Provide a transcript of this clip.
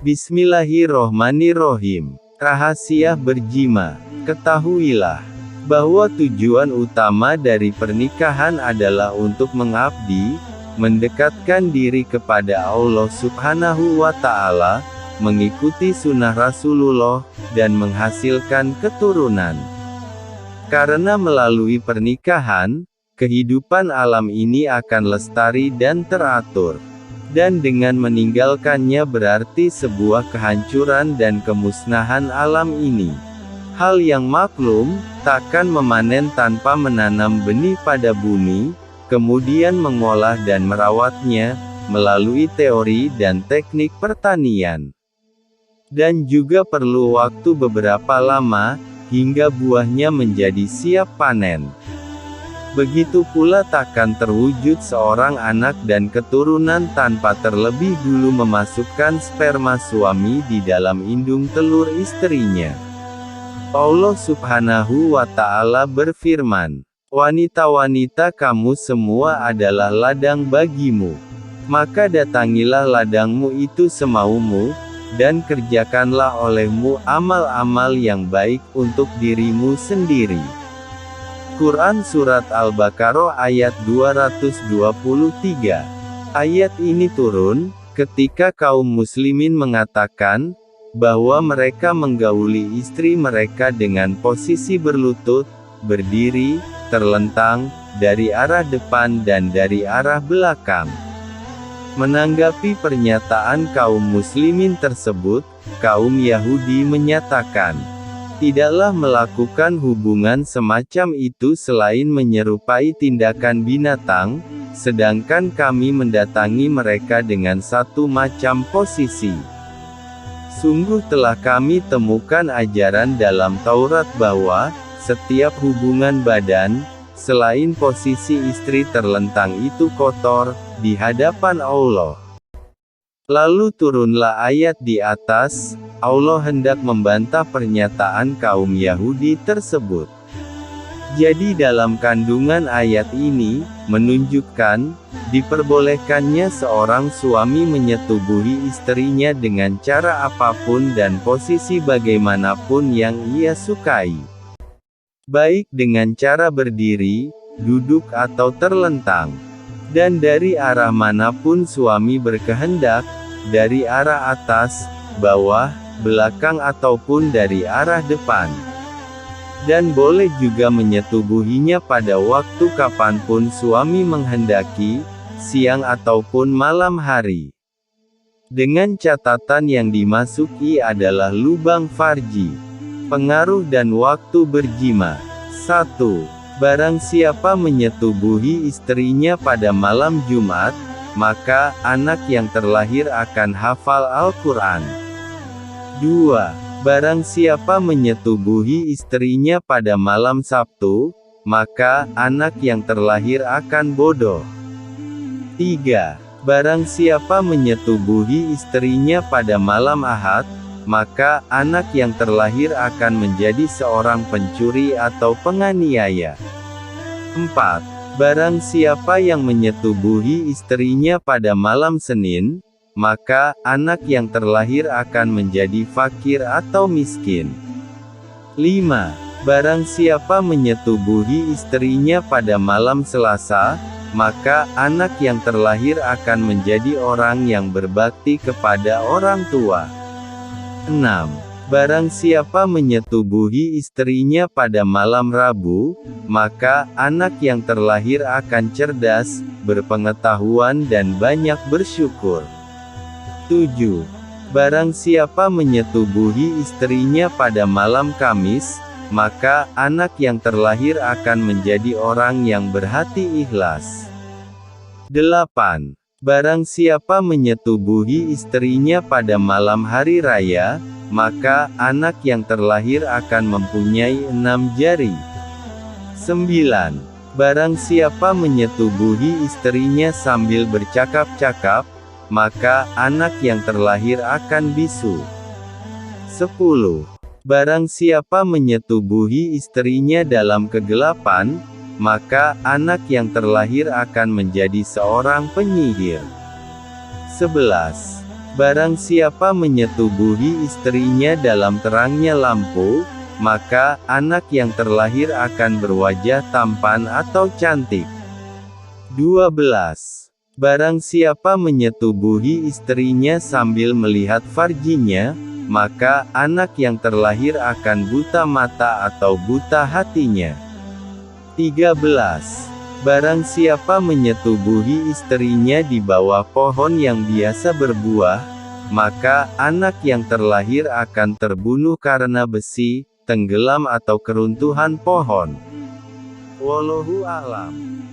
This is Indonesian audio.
Bismillahirrohmanirrohim. Rahasia berjima. Ketahuilah bahwa tujuan utama dari pernikahan adalah untuk mengabdi, mendekatkan diri kepada Allah Subhanahu wa Ta'ala, mengikuti sunnah Rasulullah, dan menghasilkan keturunan. Karena melalui pernikahan, kehidupan alam ini akan lestari dan teratur. Dan dengan meninggalkannya berarti sebuah kehancuran dan kemusnahan alam ini. Hal yang maklum, takkan memanen tanpa menanam benih pada bumi, kemudian mengolah dan merawatnya, melalui teori dan teknik pertanian. Dan juga perlu waktu beberapa lama, hingga buahnya menjadi siap panen. Begitu pula takkan terwujud seorang anak dan keturunan tanpa terlebih dulu memasukkan sperma suami di dalam indung telur istrinya. Allah Subhanahu wa Ta'ala berfirman, "Wanita-wanita kamu semua adalah ladang bagimu. Maka datangilah ladangmu itu semaumu, dan kerjakanlah olehmu amal-amal yang baik untuk dirimu sendiri." Quran Surat Al-Baqarah ayat 223. Ayat ini turun, ketika kaum muslimin mengatakan, bahwa mereka menggauli istri mereka dengan posisi berlutut, berdiri, terlentang, dari arah depan dan dari arah belakang. Menanggapi pernyataan kaum muslimin tersebut, kaum Yahudi menyatakan, tidaklah melakukan hubungan semacam itu selain menyerupai tindakan binatang, sedangkan kami mendatangi mereka dengan satu macam posisi. Sungguh telah kami temukan ajaran dalam Taurat bahwa, setiap hubungan badan, selain posisi istri terlentang itu kotor, di hadapan Allah. Lalu turunlah ayat di atas, Allah hendak membantah pernyataan kaum Yahudi tersebut. Jadi dalam kandungan ayat ini, menunjukkan, diperbolehkannya seorang suami menyetubuhi istrinya dengan cara apapun dan posisi bagaimanapun yang ia sukai. Baik dengan cara berdiri, duduk atau terlentang. Dan dari arah manapun suami berkehendak, dari arah atas, bawah, belakang ataupun dari arah depan. Dan boleh juga menyetubuhinya pada waktu kapanpun suami menghendaki, siang ataupun malam hari. Dengan catatan yang dimasuki adalah lubang farji. Pengaruh dan waktu berjima. 1. Barang siapa menyetubuhi istrinya pada malam Jumat, maka anak yang terlahir akan hafal Al-Quran. 2. Barang siapa menyetubuhi istrinya pada malam Sabtu, maka anak yang terlahir akan bodoh. 3. Barang siapa menyetubuhi istrinya pada malam Ahad, maka anak yang terlahir akan menjadi seorang pencuri atau penganiaya. 4. Barang siapa yang menyetubuhi istrinya pada malam Senin, maka anak yang terlahir akan menjadi fakir atau miskin. 5. Barang siapa menyetubuhi istrinya pada malam Selasa, maka anak yang terlahir akan menjadi orang yang berbakti kepada orang tua. 6. Barang siapa menyetubuhi istrinya pada malam Rabu, maka anak yang terlahir akan cerdas, berpengetahuan dan banyak bersyukur. 7. Barang siapa menyetubuhi istrinya pada malam Kamis, maka anak yang terlahir akan menjadi orang yang berhati ikhlas. 8. Barang siapa menyetubuhi istrinya pada malam hari raya, maka anak yang terlahir akan mempunyai 6 jari. 9. Barang siapa menyetubuhi istrinya sambil bercakap-cakap, maka anak yang terlahir akan bisu. 10. Barang siapa menyetubuhi istrinya dalam kegelapan, maka anak yang terlahir akan menjadi seorang penyihir. 11. Barang siapa menyetubuhi istrinya dalam terangnya lampu, maka anak yang terlahir akan berwajah tampan atau cantik. 12. Barang siapa menyetubuhi istrinya sambil melihat farjinya, maka anak yang terlahir akan buta mata atau buta hatinya. 13. Barang siapa menyetubuhi istrinya di bawah pohon yang biasa berbuah, maka anak yang terlahir akan terbunuh karena besi, tenggelam atau keruntuhan pohon. Wallahu a'lam.